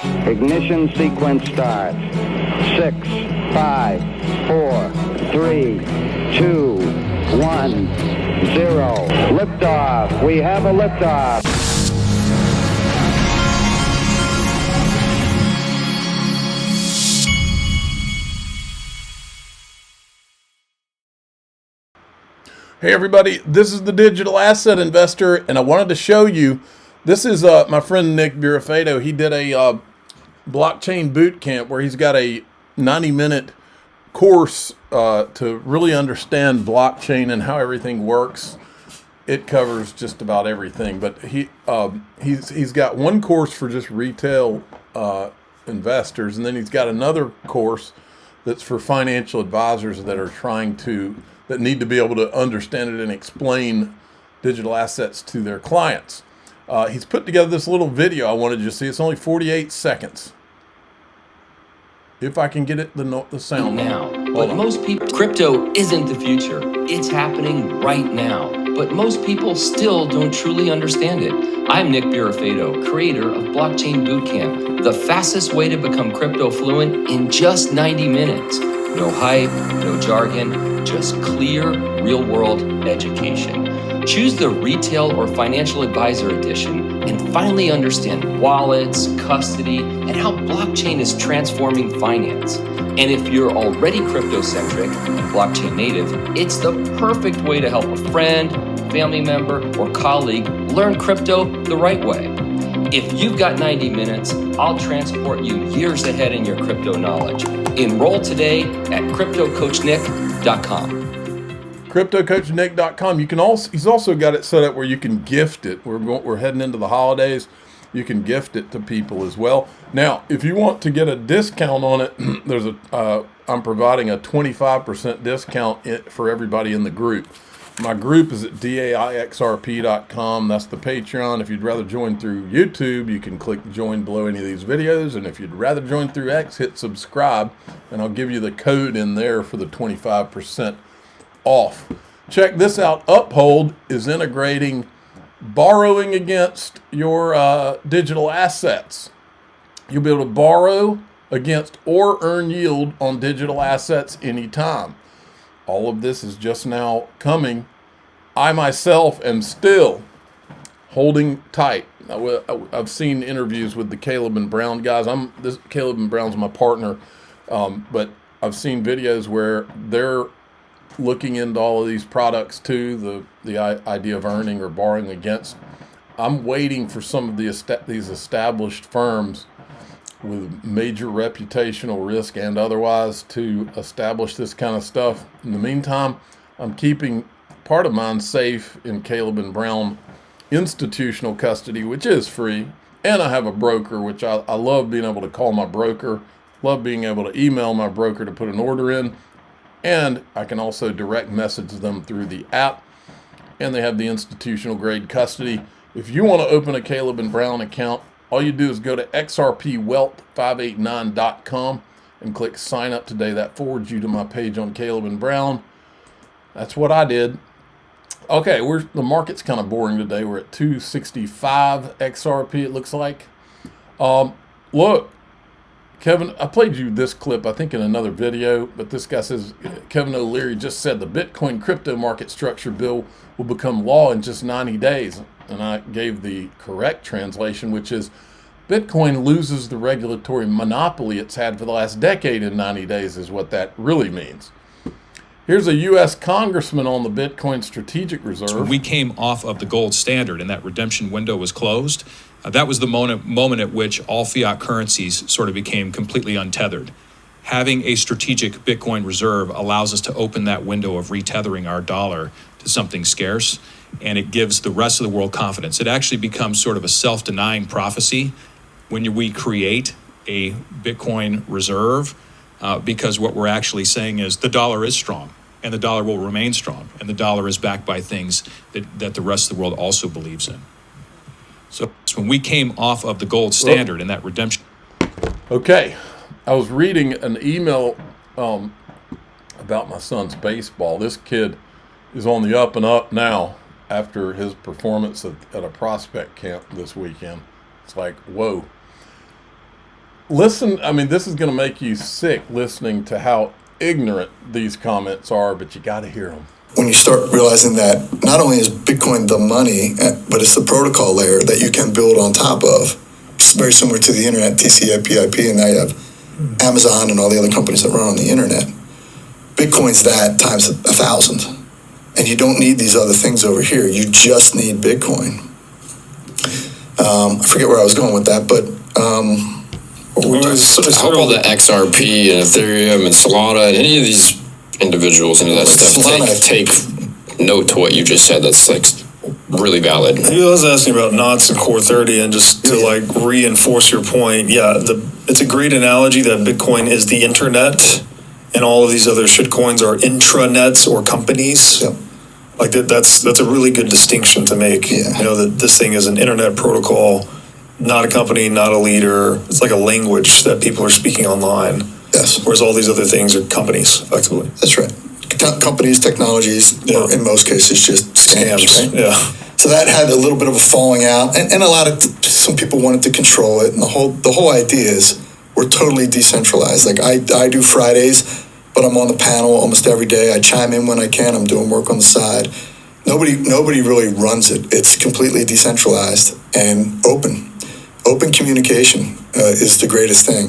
Ignition sequence start. 6, 5, 4, 3, 2, 1, 0. Liftoff. We have a liftoff. Hey everybody, this is the Digital Asset Investor, and I wanted to show you, this is my friend Nick Burafedo. He did a blockchain boot camp where he's got a 90-minute course to really understand blockchain and how everything works. It covers just about everything, but he's got one course for just retail investors, and then he's got another course that's for financial advisors that are that need to be able to understand it and explain digital assets to their clients. He's put together this little video I wanted you to see. It's only 48 seconds. If I can get it, the sound now. But most people, crypto isn't the future. It's happening right now. But most people still don't truly understand it. I'm Nick Burafedo, creator of Blockchain Bootcamp, the fastest way to become crypto fluent in just 90 minutes. No hype, no jargon, just clear, real-world education. Choose the retail or financial advisor edition and finally understand wallets, custody, and how blockchain is transforming finance. And if you're already crypto-centric and blockchain native, it's the perfect way to help a friend, family member, or colleague learn crypto the right way. If you've got 90 minutes, I'll transport you years ahead in your crypto knowledge. Enroll today at CryptoCoachNick.com. CryptoCoachNick.com. He's also got it set up where you can gift it. We're heading into the holidays. You can gift it to people as well. Now, if you want to get a discount on it, I'm providing a 25% discount for everybody in the group. My group is at DAIXRP.com. That's the Patreon. If you'd rather join through YouTube, you can click join below any of these videos. And if you'd rather join through X, hit subscribe, and I'll give you the code in there for the 25% off. Check this out. Uphold is integrating borrowing against your digital assets. You'll be able to borrow against or earn yield on digital assets anytime. All of this is just now coming. I myself am still holding tight. I've seen interviews with the Caleb and Brown guys. Caleb and Brown's my partner, but I've seen videos where they're looking into all of these products too, the idea of earning or borrowing against. I'm waiting for some of these established firms with major reputational risk and otherwise to establish this kind of stuff. In the meantime, I'm keeping part of mine safe in Caleb and Brown institutional custody, which is free. And I have a broker, which I love being able to call my broker, love being able to email my broker to put an order in. And I can also direct message them through the app. And they have the institutional grade custody. If you want to open a Caleb and Brown account, all you do is go to xrpwealth589.com and click sign up today. That forwards you to my page on Caleb and Brown. That's what I did. Okay, the market's kind of boring today. We're at 265 XRP, it looks like. Look, Kevin, I played you this clip, I think, in another video, but this guy says, Kevin O'Leary just said the Bitcoin crypto market structure bill will become law in just 90 days. And I gave the correct translation, which is Bitcoin loses the regulatory monopoly it's had for the last decade in 90 days is what that really means. Here's a U.S. congressman on the Bitcoin Strategic Reserve. So when we came off of the gold standard and that redemption window was closed, that was the moment at which all fiat currencies sort of became completely untethered. Having a strategic Bitcoin reserve allows us to open that window of retethering our dollar to something scarce, and it gives the rest of the world confidence. It actually becomes sort of a self-denying prophecy when we create a Bitcoin reserve, because what we're actually saying is the dollar is strong, and the dollar will remain strong, and the dollar is backed by things that the rest of the world also believes in. So when we came off of the gold standard and that redemption... Okay, I was reading an email about my son's baseball. This kid is on the up and up now after his performance at a prospect camp this weekend. It's like, whoa. listen, I mean, this is going to make you sick listening to how ignorant these comments are, but you got to hear them. When you start realizing that not only is Bitcoin the money, but it's the protocol layer that you can build on top of. It's very similar to the internet, TCP/IP, and now you have Amazon and all the other companies that run on the internet. Bitcoin's that times 1,000. And you don't need these other things over here. You just need Bitcoin. I forget where I was going with that, but how about the XRP and Ethereum and Solana and any of these individuals and that stuff? Take note to what you just said. That's like really valid. I was asking about knots and core 30, and just to like reinforce your point. Yeah, it's a great analogy that Bitcoin is the internet, and all of these other shitcoins are intranets or companies. Yep. Like that's a really good distinction to make. Yeah. You know, that this thing is an internet protocol, not a company, not a leader. It's like a language that people are speaking online. Yes. Whereas all these other things are companies, effectively. That's right. Companies, technologies, or in most cases just scams. Right? Yeah. So that had a little bit of a falling out, and some people wanted to control it, and the whole idea is we're totally decentralized. Like I do Fridays, but I'm on the panel almost every day. I chime in when I can. I'm doing work on the side. Nobody really runs it. It's completely decentralized and open. Open communication is the greatest thing.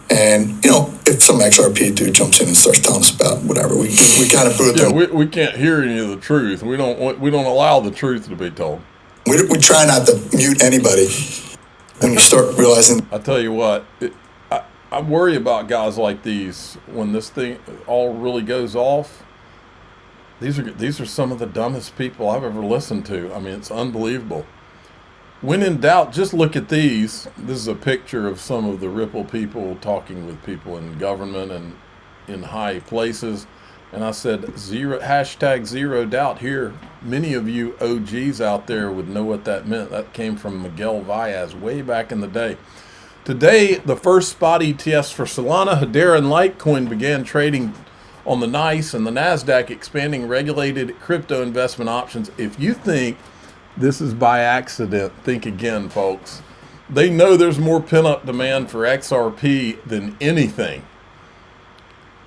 And, you know, if some XRP dude jumps in and starts telling us about whatever, we kind of boot them. We can't hear any of the truth. We don't allow the truth to be told. We try not to mute anybody when you start realizing. I tell you what, I worry about guys like these when this thing all really goes off. These are some of the dumbest people I've ever listened to. I mean, it's unbelievable. When in doubt, just look at these. This is a picture of some of the Ripple people talking with people in government and in high places. And I said, #0 doubt here. Many of you OGs out there would know what that meant. That came from Miguel Valles way back in the day. Today, the first spot ETFs for Solana, Hedera, and Litecoin began trading on the NICE and the NASDAQ, expanding regulated crypto investment options. If you think this is by accident, think again, folks. They know there's more pent-up demand for XRP than anything.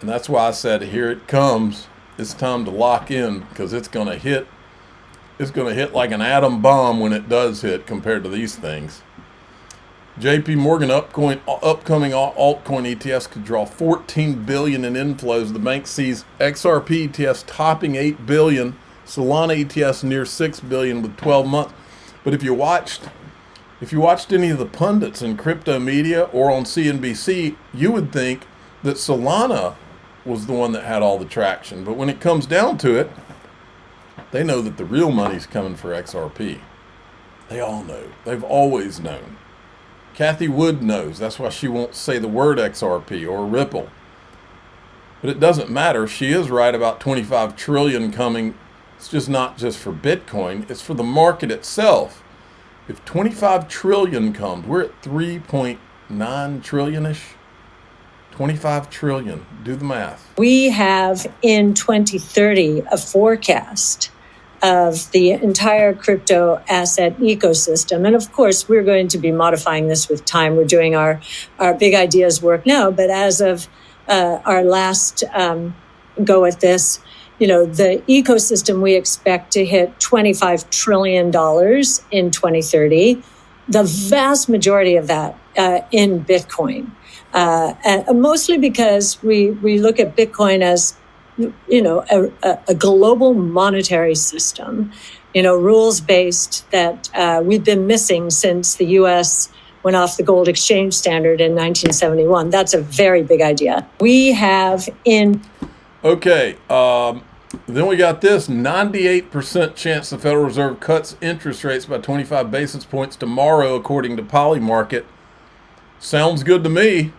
And that's why I said, here it comes. It's time to lock in, because it's going to hit. It's going to hit like an atom bomb when it does hit compared to these things. JP Morgan upcoming altcoin ETFs could draw $14 billion in inflows. The bank sees XRP ETFs topping $8 billion. Solana ETFs near $6 billion with 12 months. But if you watched any of the pundits in crypto media or on CNBC, you would think that Solana was the one that had all the traction. But when it comes down to it, they know that the real money's coming for XRP. They all know. They've always known. Kathy Wood knows. That's why she won't say the word XRP or Ripple. But it doesn't matter. She is right about 25 trillion coming. It's just not just for Bitcoin. It's for the market itself. If 25 trillion comes, we're at 3.9 trillion-ish. 25 trillion. Do the math. We have in 2030 a forecast of the entire crypto asset ecosystem. And of course, we're going to be modifying this with time. We're doing our big ideas work now. But as of our last go at this, you know, the ecosystem we expect to hit $25 trillion in 2030. The vast majority of that in Bitcoin. Mostly because we look at Bitcoin as, you know, a global monetary system, you know, rules-based that we've been missing since the U.S. went off the gold exchange standard in 1971. That's a very big idea. We have in... Okay, then we got this, 98% chance the Federal Reserve cuts interest rates by 25 basis points tomorrow, according to Polymarket. Sounds good to me.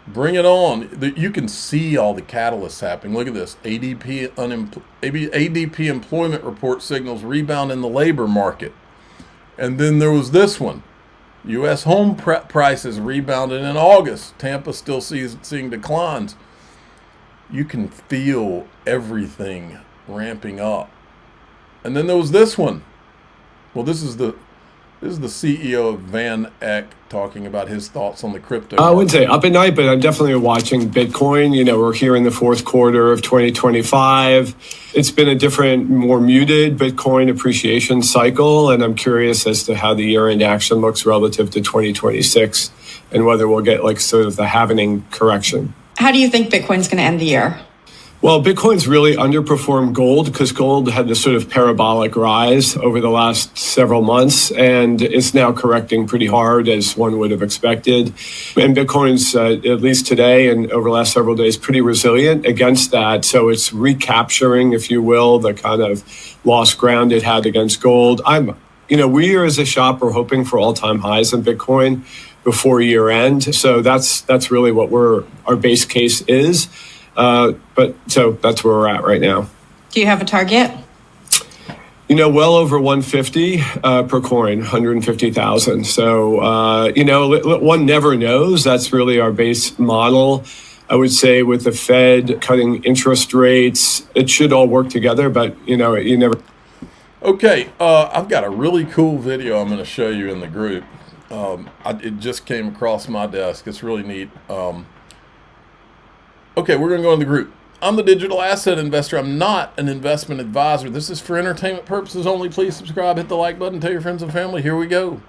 Bring it on. You can see all the catalysts happening. Look at this. ADP employment report signals rebound in the labor market. And then there was this one. U.S. home prices rebounded in August. Tampa still seeing declines. You can feel everything ramping up. And then there was this one. Well, this is This is the CEO of Van Eck talking about his thoughts on the crypto. I wouldn't say up at night, but I'm definitely watching Bitcoin. We're here in the fourth quarter of 2025. It's been a different, more muted Bitcoin appreciation cycle, and I'm curious as to how the year-end action looks relative to 2026 and whether we'll get like sort of the halvening correction. How do you think Bitcoin's going to end the year? Well, Bitcoin's really underperformed gold because gold had this sort of parabolic rise over the last several months, and it's now correcting pretty hard as one would have expected. And Bitcoin's, at least today and over the last several days, pretty resilient against that. So it's recapturing, if you will, the kind of lost ground it had against gold. We as a shop are hoping for all-time highs in Bitcoin before year end. So that's really what our base case is. But so that's where we're at right now. Do you have a target? Well over 150 per coin, 150,000. So, one never knows. That's really our base model. I would say with the Fed cutting interest rates, it should all work together, but, you never. Okay, I've got a really cool video I'm going to show you in the group. It just came across my desk. It's really neat. Okay, we're going to go in the group. I'm the digital asset investor. I'm not an investment advisor. This is for entertainment purposes only. Please subscribe, hit the like button, tell your friends and family. Here we go.